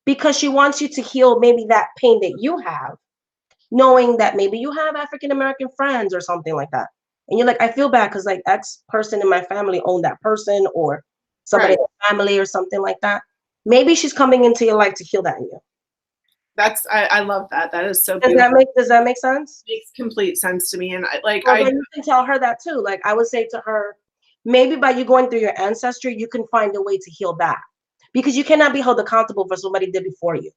because she wants you to heal maybe that pain that you have, knowing that maybe you have African-American friends or something like that. And you're like, I feel bad because like X person in my family owned that person or somebody in the family or something like that. Maybe she's coming into your life to heal that in you. I love that. That is so beautiful. Does that make sense? Makes complete sense to me. And you can tell her that too. Like I would say to her, maybe by you going through your ancestry, you can find a way to heal that. Because you cannot be held accountable for somebody did before you.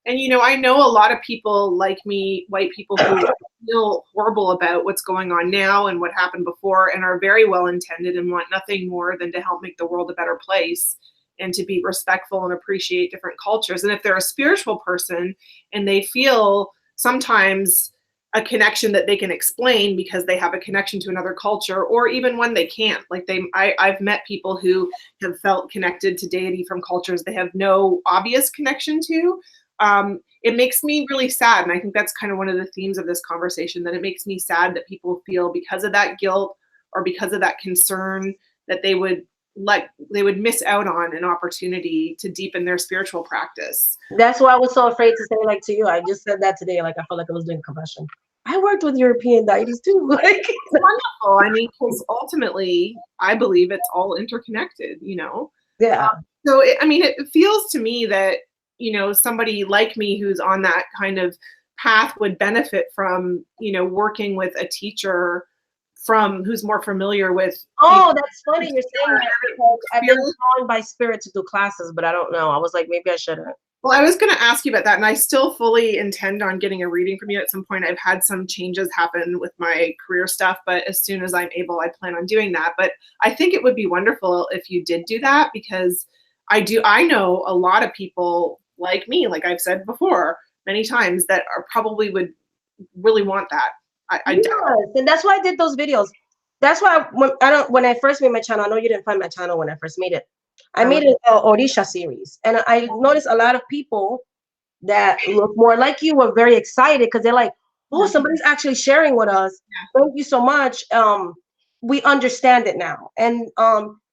And I know a lot of people like me, white people, who feel horrible about what's going on now and what happened before, and are very well intended and want nothing more than to help make the world a better place and to be respectful and appreciate different cultures. And if they're a spiritual person and they feel sometimes a connection that they can explain because they have a connection to another culture, or even when they can't, like I've met people who have felt connected to deity from cultures they have no obvious connection to. It makes me really sad. And I think that's kind of one of the themes of this conversation, that it makes me sad that people feel because of that guilt or because of that concern that they would they would miss out on an opportunity to deepen their spiritual practice. That's why I was so afraid to say, like, to you. I just said that today. Like, I felt like I was doing a confession. I worked with European deities too. Like, it's wonderful. I mean, because ultimately, I believe it's all interconnected, you know? Yeah. So, it feels to me that, you know, somebody like me who's on that kind of path would benefit from, you know, working with a teacher who's more familiar with. Oh, that's funny you're saying that, because I've been drawn by spirit to do classes, but I don't know. I was like, maybe I shouldn't. Well, I was going to ask you about that, and I still fully intend on getting a reading from you at some point. I've had some changes happen with my career stuff, but as soon as I'm able, I plan on doing that. But I think it would be wonderful if you did do that, because I know a lot of people like me, like I've said before many times, that probably would really want that. Yes, and that's why I did those videos. That's why when I first made my channel, I know you didn't find my channel when I first made it. I made an Orisha series, and I noticed a lot of people that look more like you were very excited because they're like, oh, somebody's actually sharing with us. Thank you so much. We understand it now. And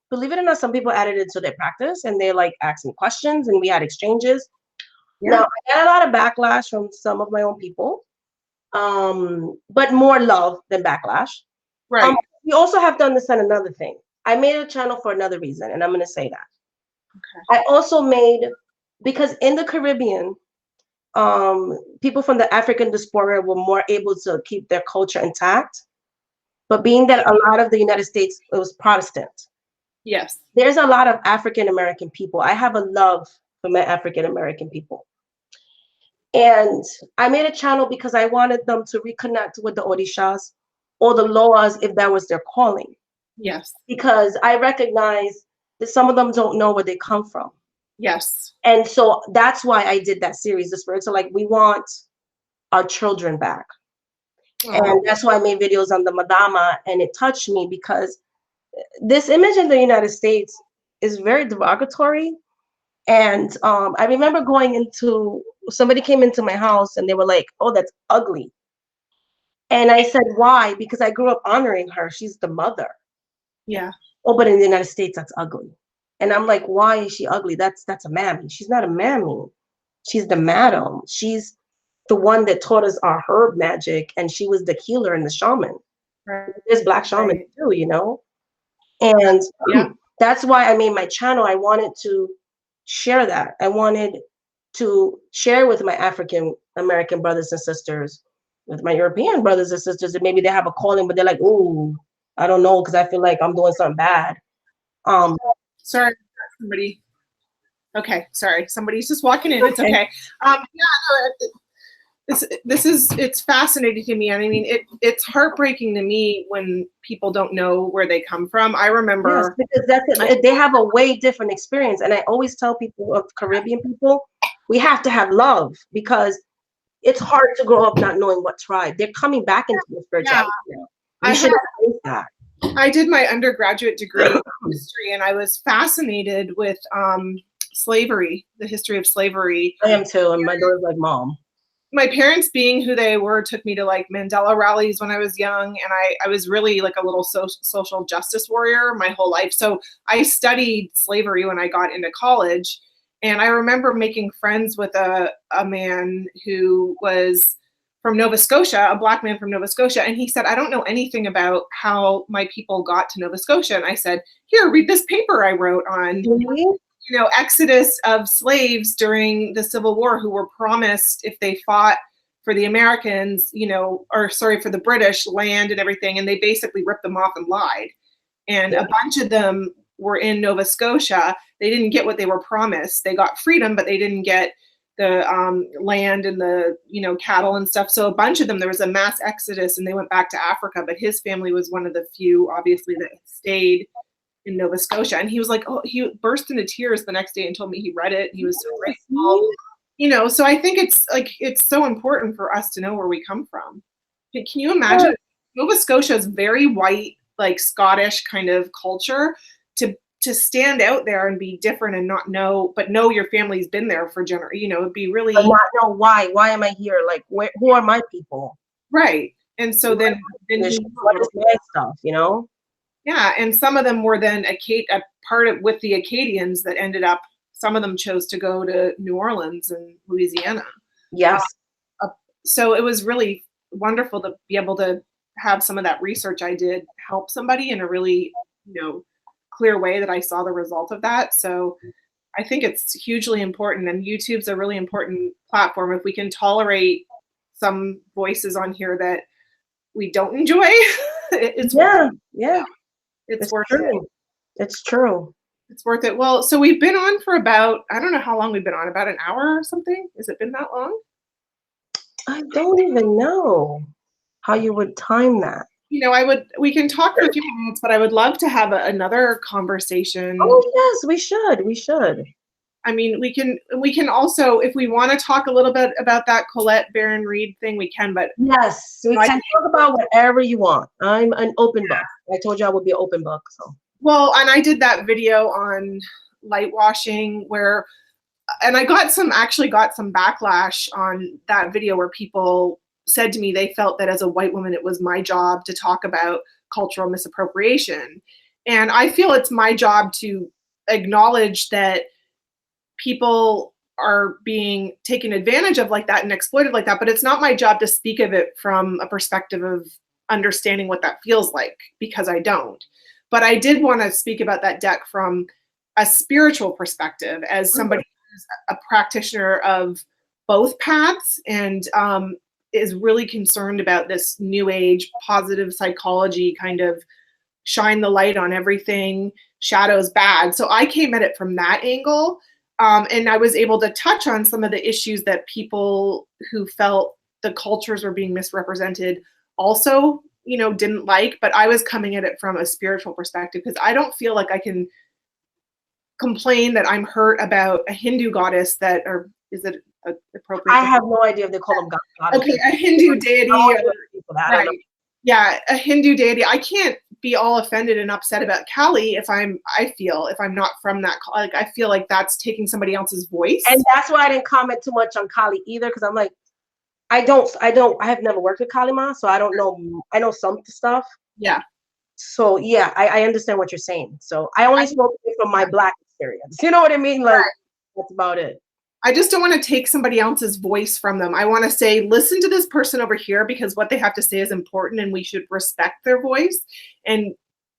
believe it or not, some people added it to their practice, and they like asked me questions, and we had exchanges. Now, I got a lot of backlash from some of my own people, but more love than backlash. Right. We also have to understand another thing. I made a channel for another reason, and I'm going to say that. Okay. I also made, because in the Caribbean, people from the African diaspora were more able to keep their culture intact. But being that a lot of the United States, it was Protestant. Yes. There's a lot of African American people. I have a love for my African American people. And I made a channel because I wanted them to reconnect with the Orishas or the Loas if that was their calling. Yes. Because I recognize that some of them don't know where they come from. Yes. And so that's why I did that series. The spirits are like, we want our children back. And that's why I made videos on the Madama, and it touched me because this image in the United States is very derogatory. And I remember somebody came into my house and they were like, oh, that's ugly. And I said, why? Because I grew up honoring her. She's the mother. Yeah. Oh, but in the United States, that's ugly. And I'm like, why is she ugly? That's a mammy. She's not a mammy. She's the madam. She's the one that taught us our herb magic, and she was the healer and the shaman. Right. There's black shaman too, you know? And that's why I made my channel. I wanted to share that. I wanted to share with my African American brothers and sisters, with my European brothers and sisters, that maybe they have a calling, but they're like, oh, I don't know, because I feel like I'm doing something bad. Sorry, somebody. Okay, sorry, somebody's just walking in. It's okay. It's fascinating to me. And I mean, it's heartbreaking to me when people don't know where they come from. I remember, because that's it. They have a way different experience. And I always tell people, of Caribbean people, we have to have love, because it's hard to grow up not knowing what tribe. They're coming back into the spirituality. We should embrace that. I did my undergraduate degree in history, and I was fascinated with slavery, the history of slavery. I am too, and my daughter's like, Mom. My parents, being who they were, took me to like Mandela rallies when I was young, and I was really like a little social justice warrior my whole life. So I studied slavery when I got into college, and I remember making friends with a man who was from Nova Scotia, a Black man from Nova Scotia, and he said, I don't know anything about how my people got to Nova Scotia. And I said, here, read this paper I wrote on exodus of slaves during the Civil War who were promised, if they fought for the Americans, for the British land and everything, and they basically ripped them off and lied. And a bunch of them were in Nova Scotia. They didn't get what they were promised. They got freedom, but they didn't get the land and the cattle and stuff. So a bunch of them, there was a mass exodus, and they went back to Africa. But his family was one of the few, obviously, that stayed in Nova Scotia. And he was like, he burst into tears the next day and told me he read it. He was so grateful. So I think it's so important for us to know where we come from. Can you imagine? Nova Scotia is very white, like Scottish kind of culture. To stand out there and be different and not know, but know your family's been there for generations, it'd be really. But not know why. Why am I here? Like, who are my people? Right. And so then what is my stuff, Yeah, and some of them were then a part of with the Acadians that ended up. Some of them chose to go to New Orleans and Louisiana. Yes. So it was really wonderful to be able to have some of that research I did help somebody in a really, clear way that I saw the result of that. So I think it's hugely important, and YouTube's a really important platform. If we can tolerate some voices on here that we don't enjoy, it's Yeah, it's it's worth true. it. It's true. It's worth it. Well, so we've been on for about, I don't know how long we've been on, about an hour or something. Has it been that long? I don't even know how you would time that. We can talk for a few minutes, but I would love to have another conversation. Oh yes, we should. We should. I mean, we can also, if we want to talk a little bit about that Colette Baron Reed thing, we can, but Yes, we can talk about whatever you want. I'm an open book. I told you I would be an open book. So well, and I did that video on light washing and I got some backlash on that video where people said to me they felt that as a white woman it was my job to talk about cultural misappropriation. And I feel it's my job to acknowledge that people are being taken advantage of like that and exploited like that, but it's not my job to speak of it from a perspective of understanding what that feels like, because I don't. But I did want to speak about that deck from a spiritual perspective as somebody who's a practitioner of both paths and is really concerned about this new age positive psychology kind of shine the light on everything, shadows bad. So I came at it from that angle. And I was able to touch on some of the issues that people who felt the cultures were being misrepresented also, didn't like, but I was coming at it from a spiritual perspective because I don't feel like I can complain that I'm hurt about a Hindu goddess or is it appropriate? I have no idea if they call them goddess. Okay, a Hindu deity. Right. Yeah, a Hindu deity. I can't be all offended and upset about Kali if I'm not from that. Like, I feel like that's taking somebody else's voice. And that's why I didn't comment too much on Kali either, because I'm like, I have never worked with Kali Ma, so I don't know. I know some stuff. Yeah. So yeah, I understand what you're saying. So I only spoke from my Black experience. You know what I mean? Like, that's about it. I just don't want to take somebody else's voice from them. I want to say, listen to this person over here because what they have to say is important and we should respect their voice and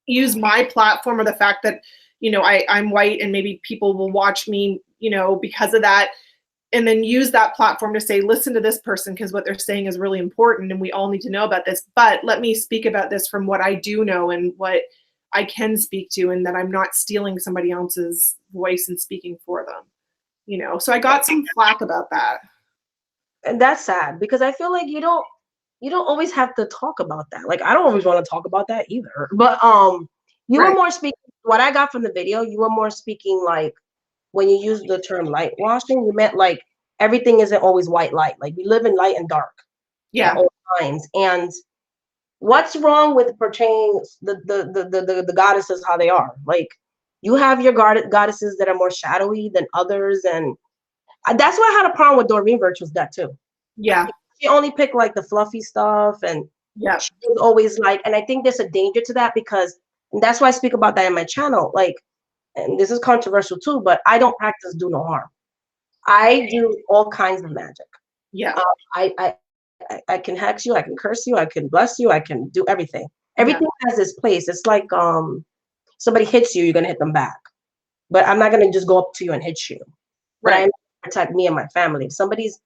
use my platform or the fact that, I'm white and maybe people will watch me, because of that. And then use that platform to say, listen to this person because what they're saying is really important and we all need to know about this. But let me speak about this from what I do know and what I can speak to, and that I'm not stealing somebody else's voice and speaking for them. So I got some flack about that. And that's sad because I feel like you don't always have to talk about that. Like, I don't always want to talk about that either. But you were more speaking, what I got from the video, you were more speaking like when you use the term light washing, you meant like everything isn't always white light. Like, we live in light and dark at all times. And what's wrong with portraying the goddesses how they are? Like, you have your goddesses that are more shadowy than others, and that's why I had a problem with Doreen Virtue's deck too. Yeah, she only picked like the fluffy stuff, and she was always like, and I think there's a danger to that because, and that's why I speak about that in my channel. Like, and this is controversial too, but I don't practice do no harm. I do all kinds of magic. Yeah, I can hex you, I can curse you, I can bless you, I can do everything. Everything has its place. It's like somebody hits you, you're gonna hit them back. But I'm not gonna just go up to you and hit you. But I protect me and my family. If somebody's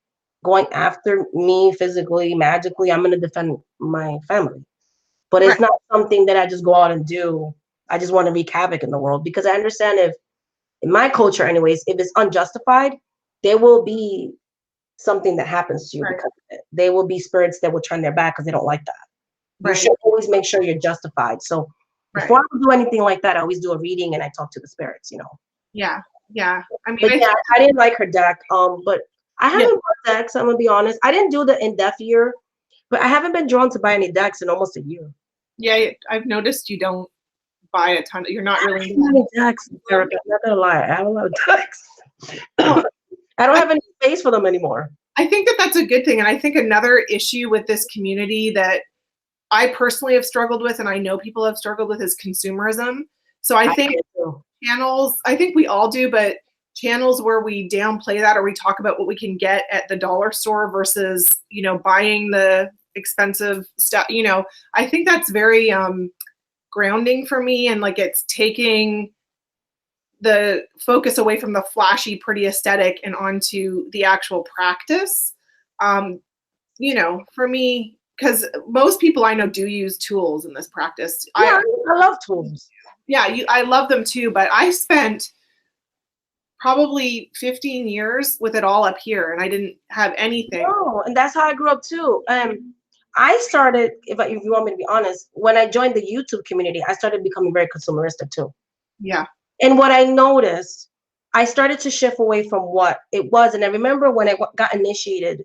going after me physically, magically, I'm gonna defend my family. But it's not something that I just go out and do. I just want to wreak havoc in the world because I understand if, in my culture anyways, if it's unjustified, there will be something that happens to you because of it. There will be spirits that will turn their back because they don't like that. You should always make sure you're justified. So before I do anything like that, I always do a reading and I talk to the spirits, Yeah. I mean, I didn't like her deck. But I haven't bought decks, I'm gonna be honest. I didn't do the in-depth year, but I haven't been drawn to buy any decks in almost a year. Yeah, I've noticed you don't buy a ton. You're not really many decks, Erica. I'm not gonna lie, I have a lot of decks. I don't have any space for them anymore. I think that that's a good thing, and I think another issue with this community that I personally have struggled with, and I know people have struggled with, is consumerism. So I think channels, I think we all do, but channels where we downplay that, or we talk about what we can get at the dollar store versus, you know, buying the expensive stuff, you know, I think that's very grounding for me. And like, it's taking the focus away from the flashy, pretty aesthetic and onto the actual practice. You know, for me, because most people I know do use tools in this practice. Yeah, I love tools. Yeah, I love them too, but I spent probably 15 years with it all up here, and I didn't have anything. No, and that's how I grew up too. I started, if you want me to be honest, when I joined the YouTube community, I started becoming very consumeristic too. Yeah. And what I noticed, I started to shift away from what it was. And I remember when I got initiated,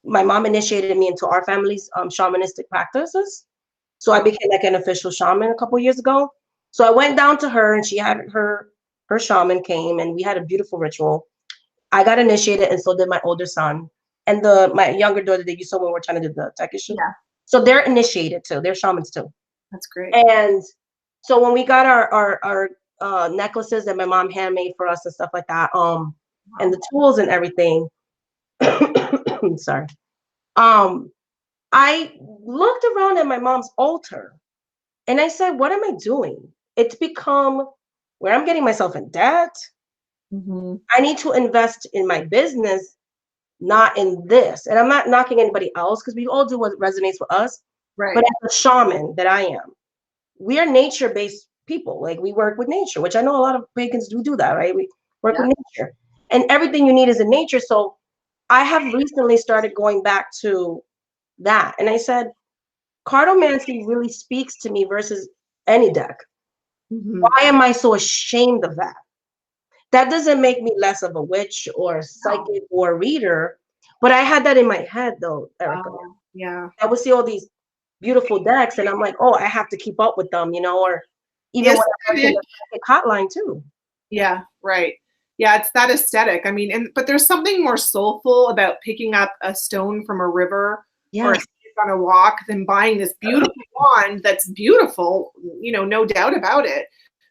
my mom initiated me into our family's shamanistic practices. So I became like an official shaman a couple years ago. So I went down to her, and she had her shaman came, and we had a beautiful ritual. I got initiated, and so did my older son. And my younger daughter that you saw when we were trying to do the tech issue. Yeah. So they're initiated too. They're shamans too. That's great. And so when we got our necklaces that my mom handmade for us and stuff like that, and the tools and everything, sorry. I looked around at my mom's altar, and I said, what am I doing? It's become where I'm getting myself in debt. Mm-hmm. I need to invest in my business, not in this. And I'm not knocking anybody else, because we all do what resonates with us. Right. But as a shaman that I am, we are nature-based people. Like, we work with nature, which I know a lot of pagans do that, right? We work with nature. And everything you need is in nature. So I have recently started going back to that. And I said, cartomancy really speaks to me versus any deck. Mm-hmm. Why am I so ashamed of that? That doesn't make me less of a witch or a psychic or a reader, but I had that in my head though, Erica. Yeah. I would see all these beautiful decks, and I'm like, oh, I have to keep up with them, you know, or even when I was in the hotline too. Yeah, right. Yeah, it's that aesthetic. I mean, but there's something more soulful about picking up a stone from a river or on a walk than buying this beautiful wand that's beautiful, you know, no doubt about it.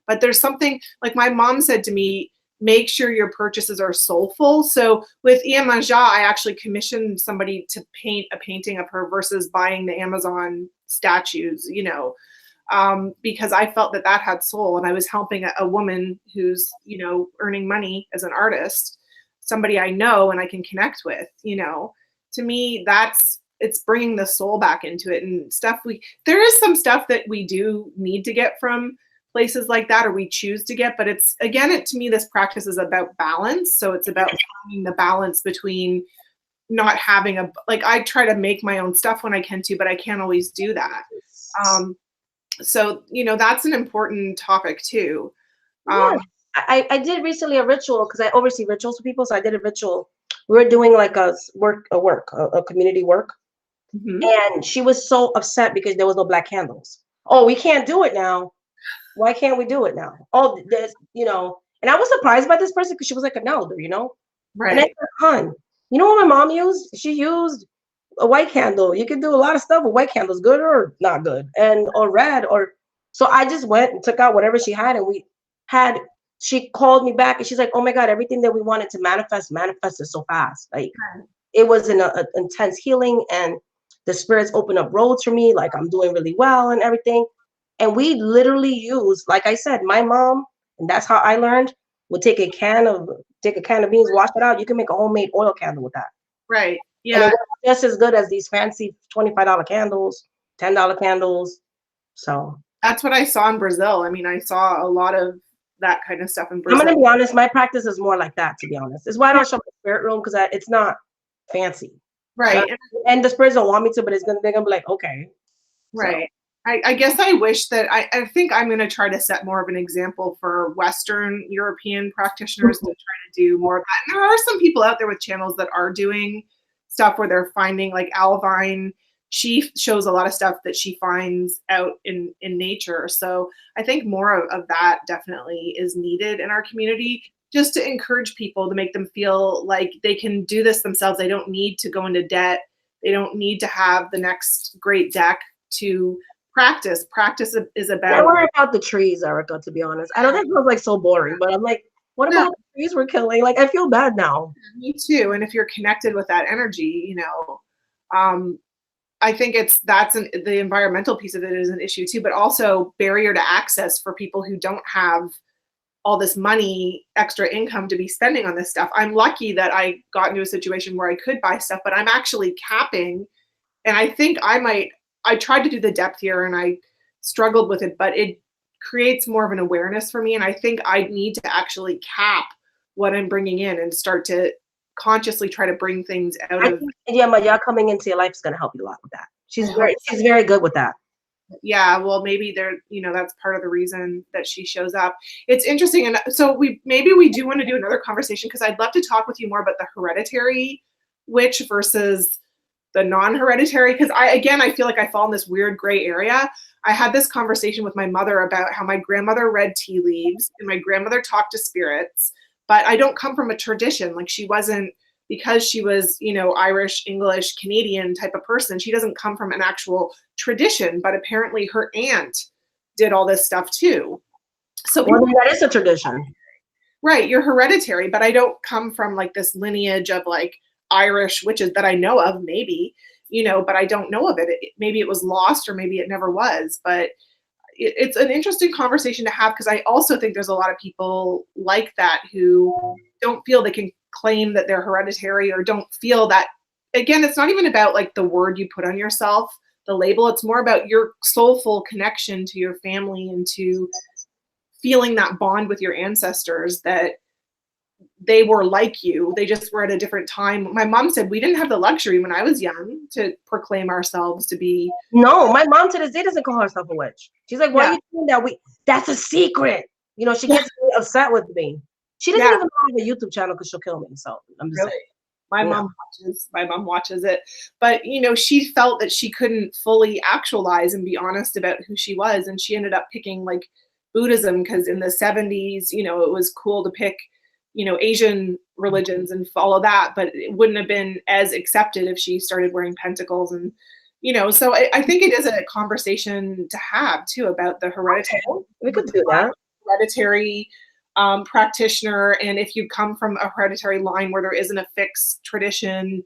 But there's something, like my mom said to me, make sure your purchases are soulful. So with Iamanja, I actually commissioned somebody to paint a painting of her versus buying the Amazon statues, you know, because I felt that had soul, and I was helping a woman who's, you know, earning money as an artist, somebody I know and I can connect with, you know. To me, it's bringing the soul back into it, and stuff there is some stuff that we do need to get from places like that, or we choose to get, but it's, again, to me, this practice is about balance. So it's about finding the balance between not having like, I try to make my own stuff when I can too, but I can't always do that. So, you know, that's an important topic too. I did recently a ritual, because I oversee rituals for people. So I did a ritual. We were doing like a community work. Mm-hmm. And she was so upset because there was no black candles. Oh, we can't do it now. Why can't we do it now? Oh, there's, you know, and I was surprised by this person because she was like an elder, you know? Right. And I said, hon, you know what my mom used? She used a white candle. You can do a lot of stuff with white candles, good or not good, or red, or so I just went and took out whatever she had, and she called me back, and she's like, oh my God, everything that we wanted to manifested so fast. Like, it was an intense healing, and the spirits opened up roads for me. Like, I'm doing really well and everything. And we literally use, like I said, my mom, and that's how I learned, would take a can of beans, wash it out. You can make a homemade oil candle with that. Right. Yeah. And it was just as good as these fancy $25 candles, $10 candles. So that's what I saw in Brazil. I mean, I saw a lot of that kind of stuff in Brazil. I'm going to be honest, my practice is more like that, to be honest. It's why I don't show the spirit room, because it's not fancy. Right. And the spirits don't want me to, but they're going to be like, okay. Right. So. I guess I wish that I think I'm going to try to set more of an example for Western European practitioners to try to do more of that. And there are some people out there with channels that are doing stuff where they're finding, like Alvine, she shows a lot of stuff that she finds out in nature. So I think more of that definitely is needed in our community, just to encourage people, to make them feel like they can do this themselves. They don't need to go into debt. They don't need to have the next great deck. to practice. Practice is I about. worry about the trees, Erica, to be honest. I know that feels like so boring, but I'm like, what No. about the trees we're killing? Like, I feel bad now. Me too. And if you're connected with that energy, you know, I think the environmental piece of it is an issue too, but also barrier to access for people who don't have all this money, extra income to be spending on this stuff. I'm lucky that I got into a situation where I could buy stuff, but I'm actually capping. And I think I tried to do the depth here and I struggled with it, but it creates more of an awareness for me. And I think I need to actually cap what I'm bringing in and start to consciously try to bring things out of. Yeah, Maya coming into your life is going to help you a lot with that. She's very good with that. Yeah, well, maybe that's part of the reason that she shows up. It's interesting. And so we do want to do another conversation because I'd love to talk with you more about the hereditary witch versus the non-hereditary. Because I feel like I fall in this weird gray area. I had this conversation with my mother about how my grandmother read tea leaves and my grandmother talked to spirits, but I don't come from a tradition. Like she wasn't, because she was, Irish, English, Canadian type of person, she doesn't come from an actual tradition, but apparently her aunt did all this stuff too. So that is a tradition. Right, you're hereditary, but I don't come from like this lineage of like Irish witches that I know of, maybe, but I don't know of it. Maybe it was lost or maybe it never was, but it's an interesting conversation to have because I also think there's a lot of people like that who don't feel they can claim that they're hereditary or don't feel that. Again, it's not even about like the word you put on yourself, the label. It's more about your soulful connection to your family and to feeling that bond with your ancestors, that they were like you. They just were at a different time. My mom said we didn't have the luxury when I was young to proclaim ourselves to be. No, my mom to this day doesn't call herself a witch. She's like, why are you doing that? That's a secret. She gets really upset with me. She doesn't even have a YouTube channel because she'll kill me. So I'm just saying. My mom watches it, but she felt that she couldn't fully actualize and be honest about who she was, and she ended up picking like Buddhism because in the 70s, it was cool to pick, Asian religions and follow that, but it wouldn't have been as accepted if she started wearing pentacles and, so I think it is a conversation to have too about the hereditary. We could do that. Hereditary practitioner, and if you come from a hereditary line where there isn't a fixed tradition,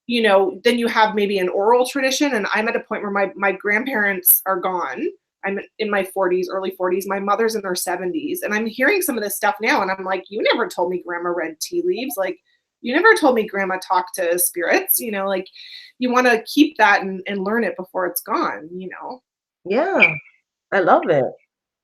then you have maybe an oral tradition. And I'm at a point where my grandparents are gone. I'm in my 40s, early 40s. My mother's in her 70s, and I'm hearing some of this stuff now, and I'm like, you never told me grandma read tea leaves. Like, you never told me grandma talked to spirits. Like, you want to keep that and learn it before it's gone. Yeah, I love it.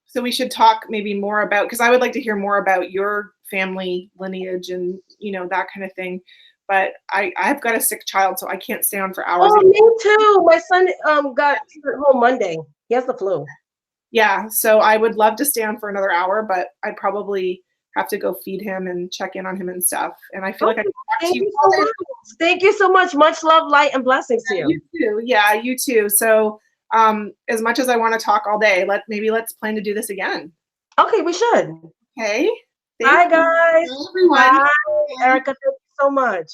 So we should talk maybe more about, because I would like to hear more about your family lineage and, that kind of thing. But I've got a sick child, so I can't stay on for hours. Oh, me too. My son got home Monday. He has the flu. Yeah, so I would love to stay on for another hour, but I probably have to go feed him and check in on him and stuff. And I feel like I can talk to you all day. Thank you so much. Much love, light, and blessings to you. You too. Yeah, you too. So as much as I want to talk all day, let's plan to do this again. Okay, we should. Okay. Bye, guys. Bye, everyone. Bye, Erica. Thank you so much.